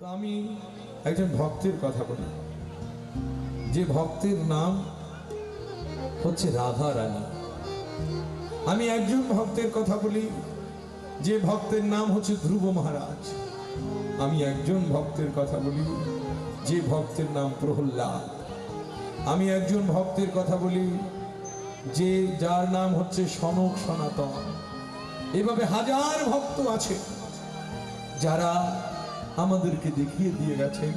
তো আমি একজন ভক্তের কথা বলি, যে ভক্তের নাম হচ্ছে রাধা রানী। আমি একজন ভক্তের কথা বলি, যে ভক্তের নাম হচ্ছে ধ্রুব মহারাজ। আমি একজন ভক্তের কথা বলি, যে ভক্তের নাম প্রহ্লাদ। আমি একজন ভক্তের কথা বলি, যে যার নাম হচ্ছে সনক সনাতন। এভাবে হাজার ভক্ত আছে যারা আমাদেরকে দেখিয়ে দিয়ে গেছেন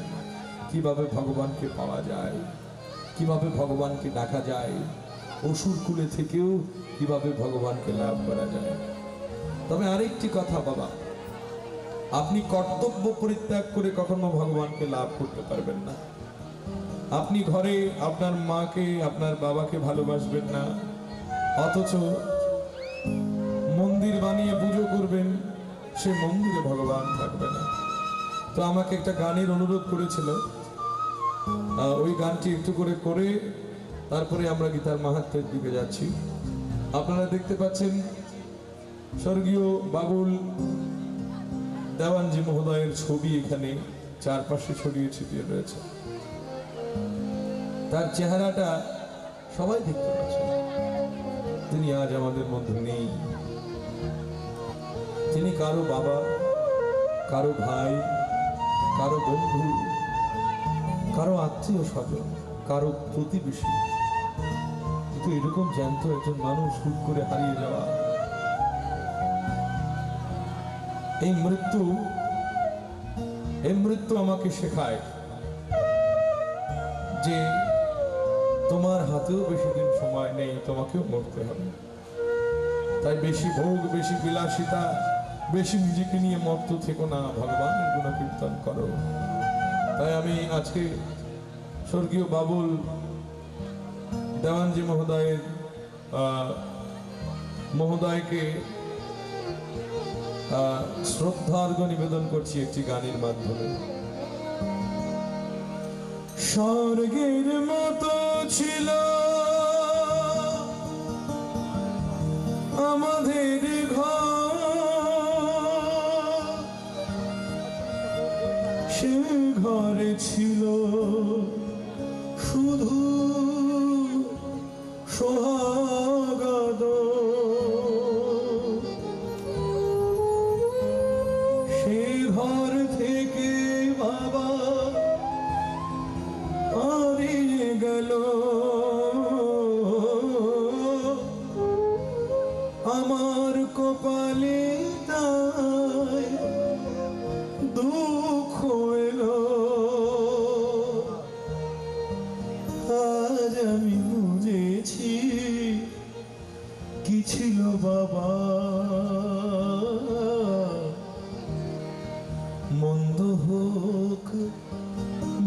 কিভাবে ভগবানকে পাওয়া যায়, কিভাবে ভগবানকে ডাকা যায়, অসুর কুলে থেকেও কিভাবে ভগবানকে লাভ করা যায়। তবে আরেকটি কথা বাবা, আপনি কর্তব্য পরিত্যাগ করে কখনো ভগবানকে লাভ করতে পারবেন না। আপনি ঘরে আপনার মাকে আপনার বাবাকে ভালোবাসবেন না, অথচ মন্দির বানিয়ে পুজো করবেন, সে মন্দিরে ভগবান থাকবে না। তো আমাকে একটা গানের অনুরোধ করেছিল, ওই গানটি একটু করে করে তারপরে আমরা গীতার মাহাত্ম্যের দিকে যাচ্ছি। আপনারা দেখতে পাচ্ছেন স্বর্গীয় বাবুল দেওয়ানজি মহোদয়ের ছবি এখানে চারপাশে ছড়িয়ে ছিটিয়ে রয়েছে। তার চেহারাটা সবাই দেখতে পাচ্ছে। তিনি আজ আমাদের মধ্যে নেই। তিনি কারো বাবা, কারো ভাই, কারো বন্ধু, কারো আত্মীয় স্বজন, কারো প্রতিবেশী। কিন্তু এরকম জ্যান্ত একজন মানুষ হুট করে হারিয়ে যাওয়া, এই মৃত্যু আমাকে শেখায় যে তোমার হাতেও বেশি দিন সময় নেই, তোমাকেও মরতে হবে। তাই বেশি ভোগ, বেশি বিলাসিতা, বেশি নিজেকে নিয়ে মত্ত থেকো না, ভগবানের গুণকীর্তন করো। তাই আমি আজকে স্বর্গীয় বাবুল দেওয়ানজি মহোদয়কে শ্রদ্ধার্ঘ নিবেদন করছি একটি গানের মাধ্যমে। স্বর্গের মতো ছিল আমাদের ঘর, সে ঘরে ছিল শুধু সোহাগ। সে ঘর থেকে বাবা হারিয়ে গেল আমার কপালে, তাই দুঃখ এলো। আজ আমি বুঝেছি কি ছিল বাবা, মন্দ হোক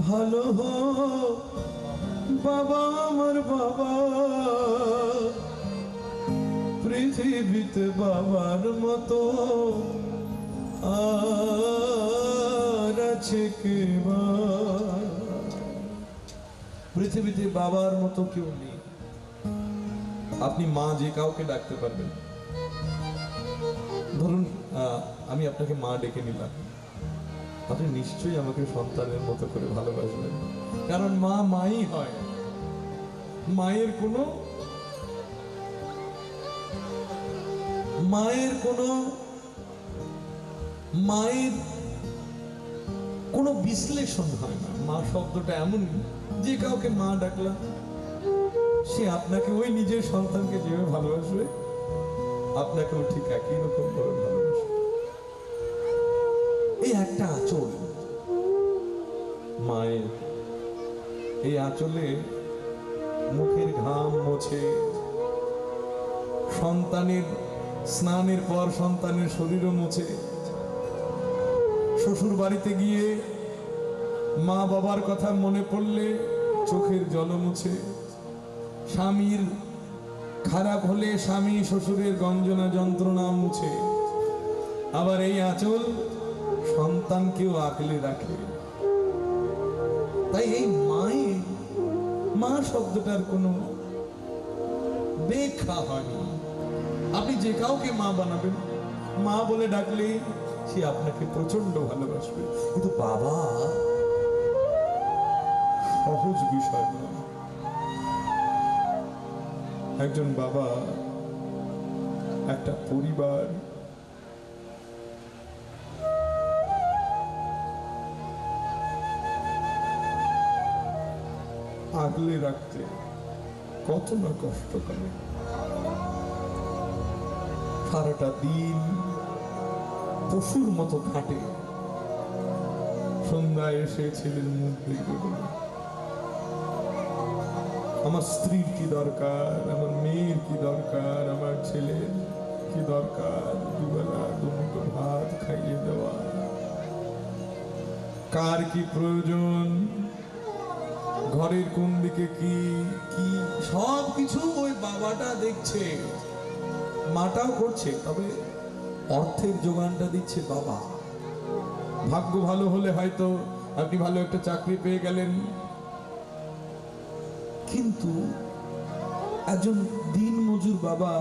ভালো হোক বাবা আমার বাবা, পৃথিবীতে বাবার মতো আর আছে কে? পৃথিবীতে বাবার মতো কেউ নেই। আপনি মা যে কাউকে ডাকতে পারবেন। ধরুন আমি আপনাকে মা ডেকে নিলাম, আপনি নিশ্চয়ই আমাকে সন্তানের মতো করে ভালোবাসবেন, কারণ মা মাই হয়। মায়ের কোনো বিশ্লেষণ হয় না। মা শব্দটা এমন যে কাউকে মা ডাকলাম, সে আপনাকে ওই নিজের সন্তানকে যেভাবে ভালোবাসবে, আপনাকেও ঠিক একই রকম ভাবে ভালোবাসবে। এই একটা আঁচল মায়ের, এই আঁচলে মুখের ঘাম মোছে, সন্তানের স্নানের পর সন্তানের শরীরও মোছে, শ্বশুর বাড়িতে গিয়ে মা বাবার কথা মনে পড়লে চোখের জল মুছে, স্বামীর খারাপ হলে স্বামী শ্বশুরের গঞ্জনা যন্ত্রণা মুছে। আবার এই আঁচল সন্তানকেও আঁকলে রাখে। তাই এই মা শব্দটার কোনো ব্যাখ্যা হয়নি। আপনি যে কাউকে মা বানাবেন, মা বলে ডাকলেই সে আপনাকে প্রচন্ড ভালোবাসবে। কিন্তু বাবা সহজ বিষয় নয়। একজন বাবা একটা পরিবার আগলে রাখতে কত না কষ্ট করে। সারাটা দিন পশুর মতো খাটে, সন্ধ্যায় এসে ছেলের মুখ দেখবে বলে আমার স্ত্রীর কি দরকার, আমার মেয়ের কি দরকার, আমার ছেলের কি দরকার, দুবেলা দুমুঠো ভাত খাইয়ে দেওয়া, কার কি প্রয়োজন, ঘরের কোন দিকে কি কি সব কিছু ওই বাবাটা দেখছে। মাটাও করছে, তবে অর্থের যোগানটা দিচ্ছে বাবা। ভাগ্য ভালো হলে হয়তো আপনি ভালো একটা চাকরি পেয়ে গেলেন, কিন্তু একজন দিন মজুর বাবা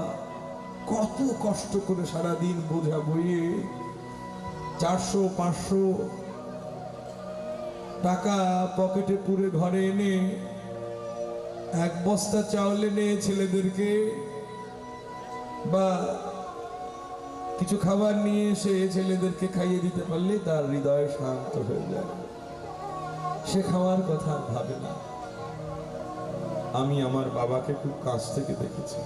কত কষ্ট করে সারা দিন বোঝা বইয়ে 400-500 টাকা পকেটে পুরে ঘরে এনে এক বস্তা চাউল এনে ছেলেদেরকে বা কিছু খাবার নিয়ে এসে ছেলেদেরকে খাইয়ে দিতে পারলে তার হৃদয় শান্ত হয়ে যায়। সে খাওয়ার কথা ভাবে না। আমি আমার বাবাকে খুব কাছ থেকে দেখেছি।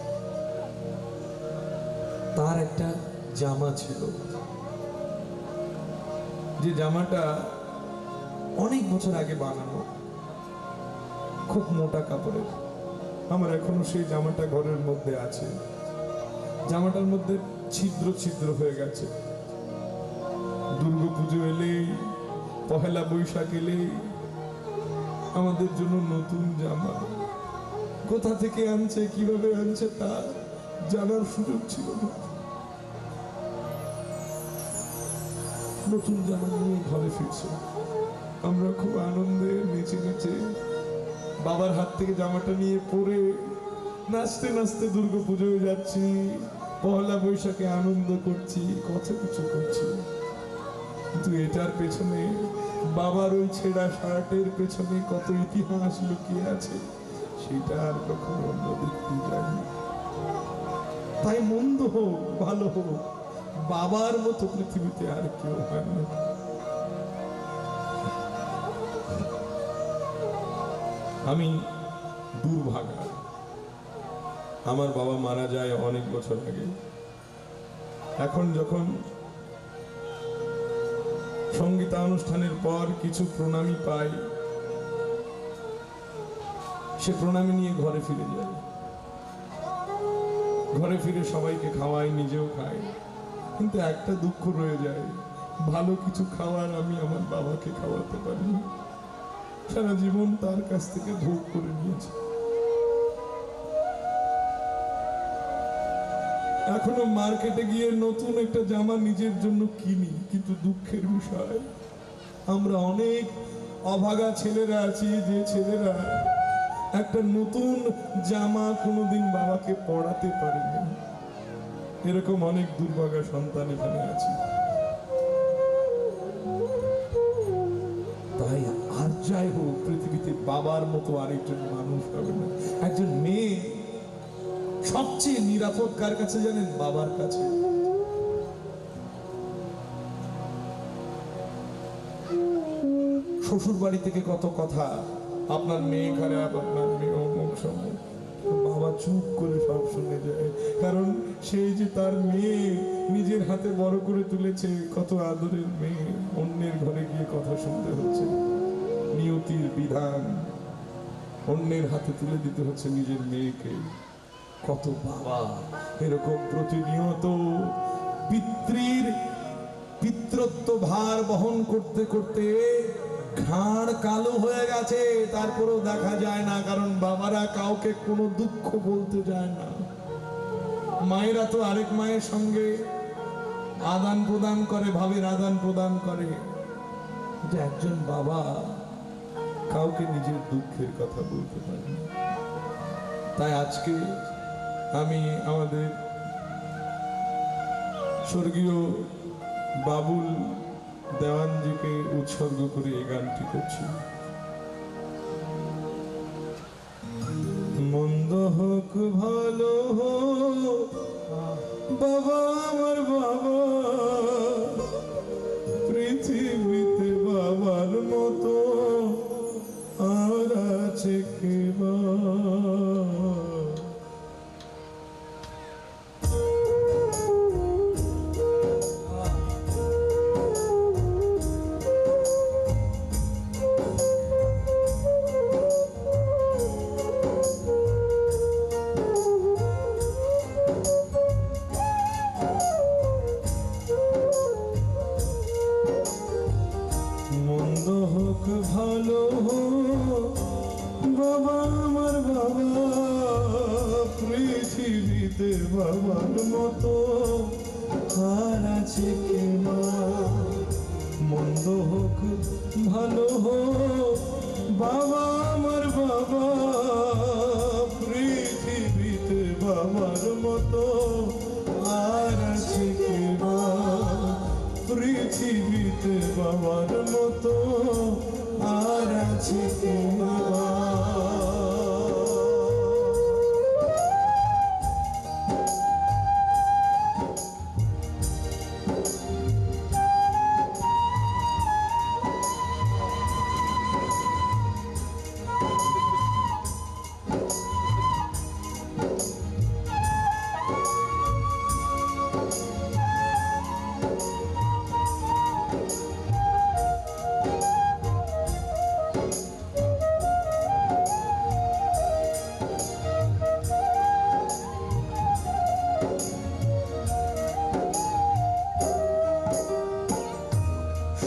তার একটা জামা ছিল, যে জামাটা অনেক বছর আগে বানানো, খুব মোটা কাপড়ের। আমার এখনো সেই জামাটা ঘরের মধ্যে আছে। জামাটার মধ্যে ছিদ্র ছিদ্র হয়ে গেছে। দুর্গাপুজো এলেই, পহেলা বৈশাখ এলেই আমাদের জন্য নতুন জামা। কোথা থেকে আনছে, কিভাবে আনছে তা জানার সুযোগ ছিল না। নতুন জামা নিয়ে ঘরে ফিরছে। আমরা খুব আনন্দে নেচে নেচে বাবার হাত থেকে জামাটা নিয়ে পরে নাচতে নাচতে দুর্গাপুজোয় যাচ্ছি, পহেলা বৈশাখে আনন্দ করছি, কত কিছু করছি। কিন্তু এটার পেছনে, বাবার ওই ছেঁড়া শার্টের পেছনে কত ইতিহাস লুকিয়ে আছে, সেটা আর কখনো অন্য দেখতে যায়নি। তাই মন্দ হোক ভালো হোক, বাবার মতো পৃথিবীতে আর কেউ হয় না। আমি দুর্ভাগা। আমার বাবা মারা যায় অনেক বছর আগে। এখন যখন সঙ্গীতানুষ্ঠানের পর কিছু প্রণামী পাই, সে প্রণামী নিয়ে ঘরে ফিরে যায়। ঘরে ফিরে সবাইকে খাওয়াই, নিজেও খাই। কিন্তু একটা দুঃখ রয়ে যায়, ভালো কিছু খাওয়ার আমি আমার বাবাকে খাওয়াতে পারিনি। সারা জীবন তার কাছ থেকে ভোগ করে নিয়েছি। এখনো মার্কেটে গিয়ে নতুন একটা জামা নিজের জন্য কিনি, কিন্তু দুঃখের বিষয় আমরা অনেক অভাগা ছেলেরা আছি, যে ছেলেরা একটা নতুন জামা কোনোদিন বাবাকে পরাতে পারেনি। এরকম অনেক দুর্ভাগা সন্তান এখানে আছে। তাই আর যাই হোক, পৃথিবীতে বাবার মতো আরেকজন মানুষ হবে না। একজন মেয়ে সবচেয়ে নিরাপদ কার কাছে জানেন? বাবার কাছে। শ্বশুর বাড়ি থেকে কত কথা, আপনার মেয়ে খারাপ, আপনার মেয়ে অমুক সমুক, বাবা চুপ করে সব শুনে যায়। কারণ সেই যে তার মেয়ে নিজের হাতে বড় করে তুলেছে, কত আদরের মেয়ে, অন্যের ঘরে গিয়ে কথা শুনতে হচ্ছে। নিয়তির বিধান, অন্যের হাতে তুলে দিতে হচ্ছে নিজের মেয়েকে। কত বাবা এরকম প্রতিনিয়ত পিতৃত্ব ভার বহন করতে করতে ঘাড় কালো হয়ে গেছে, তারপরেও দেখা যায় না। কারণ বাবারা কাউকে কোনো দুঃখ বলতে যায় না। মায়েরা তো আরেক মায়ের সঙ্গে আদান প্রদান করে, ভাবের আদান প্রদান করে। যে একজন বাবা কাউকে নিজের দুঃখের কথা বলতে পারে না। তাই আজকে আমি আমাদের স্বর্গীয় বাবুল দেওয়ানজিকে উৎসর্গ করে এই গানটি করছি। মন্দ হোক ভালো হোক বাবা আমার বাবা, পৃথিবীতে বাবার মতো আর আছে কে বা? মন্দ হোক ভালো হোক বাবা আমার বাবা, পৃথিবীতে বাবার মতো আর আছে কে মা? মন্দ হোক ভালো হোক বাবা আমার বাবা, পৃথিবীতে বাবার মতো আর আছে কে মা? পৃথিবীতে বাবার মতো আর আছে কে মা?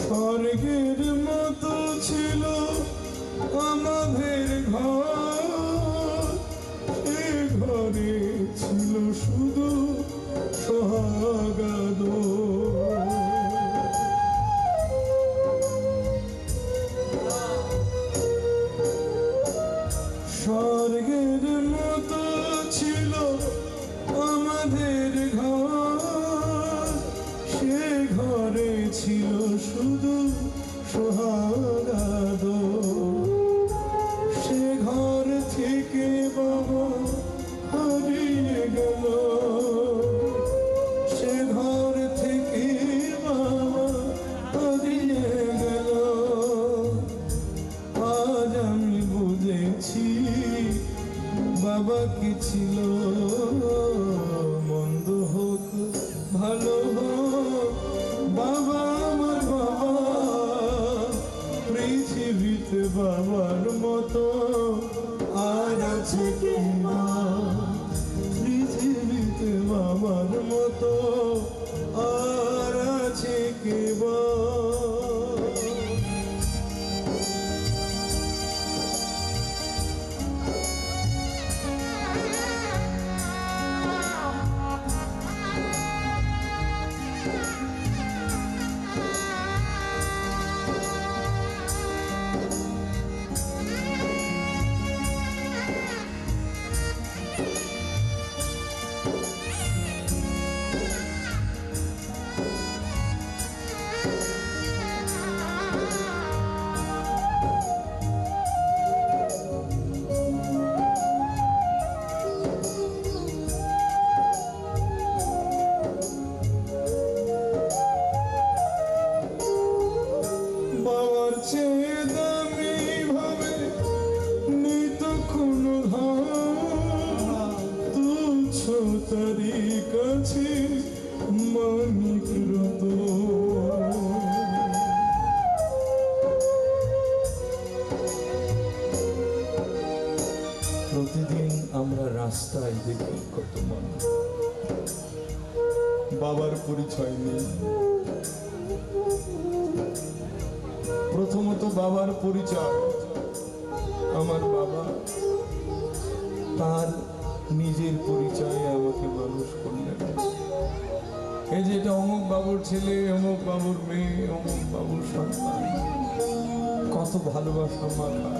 স্বর্গের মতো ছিল আমাদের ঘর, সে ঘরে ছিল শুধু সোহাগাদ। স্বর্গের মতো ছিল আমাদের ঘর, সে ঘরে ছিল শুধু সোহাগাদ। সে ঘর থেকে বাবা হারিয়ে গেল, সে ঘর থেকে বাবা হারিয়ে গেল। আজ আমি বুঝেছি বাবা কি ছিল। মন্দ হোক ভালো হোক বাবা আমার বাবা, পৃথিবীতে বাবার মতো আর আছে কে মা? পৃথিবীতে বাবার মতো আর আছে কে বা? বাবার চেয়ে দামি ভাবে নিত কোনো ধার, তুচ্ছ তারি কাছে মানিক রতন। প্রতিদিন আমরা রাস্তায় দেখি কত মানুষ বাবার পরিচয় নেই। প্রথমত বাবার পরিচয়, আমার বাবা তার নিজের পরিচয়ে আমাকে মানুষ করলেন। এই যে এটা অমুক বাবুর ছেলে, অমুক বাবুর মেয়ে, অমুক বাবুর সন্তান, কত ভালোবাসা মাখা।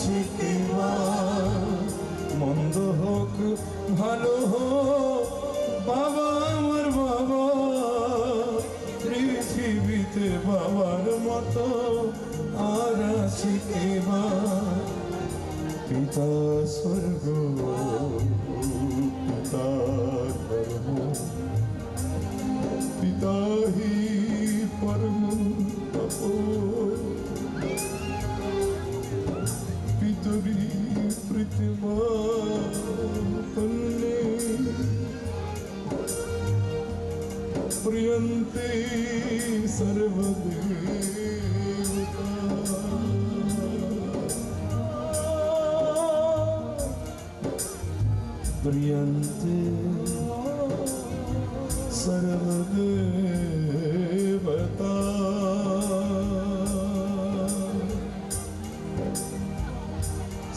শিখিবা মন্দ হোক ভালো হোক বাবা আমার বাবা পৃথিবীতে বাবার মতো আর আছে কেবা পিতা স্বর্গ পিতা ধর্ম পিতা হি পরম তপো পিতরি প্রতিমা তন্নে প্রিয়ন্তে সর্বদেবতা প্রিয়ন্তে সর্বদেবতা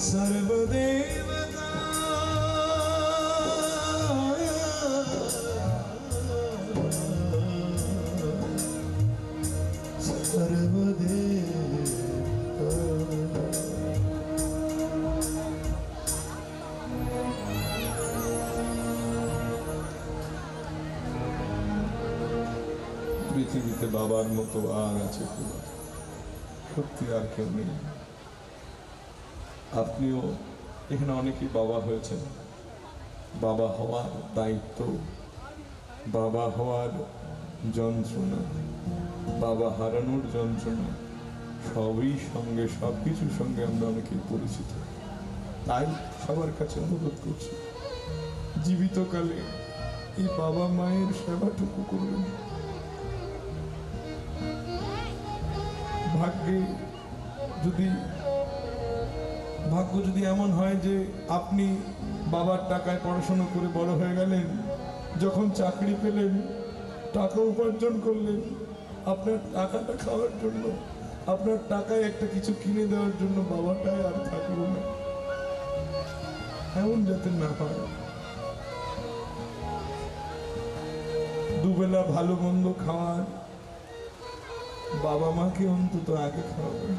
সর্বদেবতা পৃথিবীতে বাবার মতো আর আছে কেউ? সত্যি আর কেউ নেই। আপনিও এখানে অনেকেই বাবা হয়েছেন। বাবা হওয়ার দায়িত্ব, বাবা হওয়ার যন্ত্রণা, বাবা হারানোর যন্ত্রণা সবই সঙ্গে, সব কিছুর সঙ্গে আমরা অনেকেই পরিচিত। তাই সবার কাছে অনুরোধ করছি, জীবিতকালে এই বাবা মায়ের সেবাটুকু করবেন। ভাগ্য যদি এমন হয় যে আপনি বাবার টাকায় পড়াশোনা করে বড় হয়ে গেলেন, যখন চাকরি পেলেন, টাকা উপার্জন করলেন, আপনার টাকাটা খাওয়ার জন্য, আপনার টাকায় একটা কিছু কিনে দেওয়ার জন্য বাবাটাই আর থাকলো না। এমন যাতে না হয়। দুবেলা ভালো মন্দ খাওয়ার বাবা মাকে অন্তত আগে খাওয়াবেন।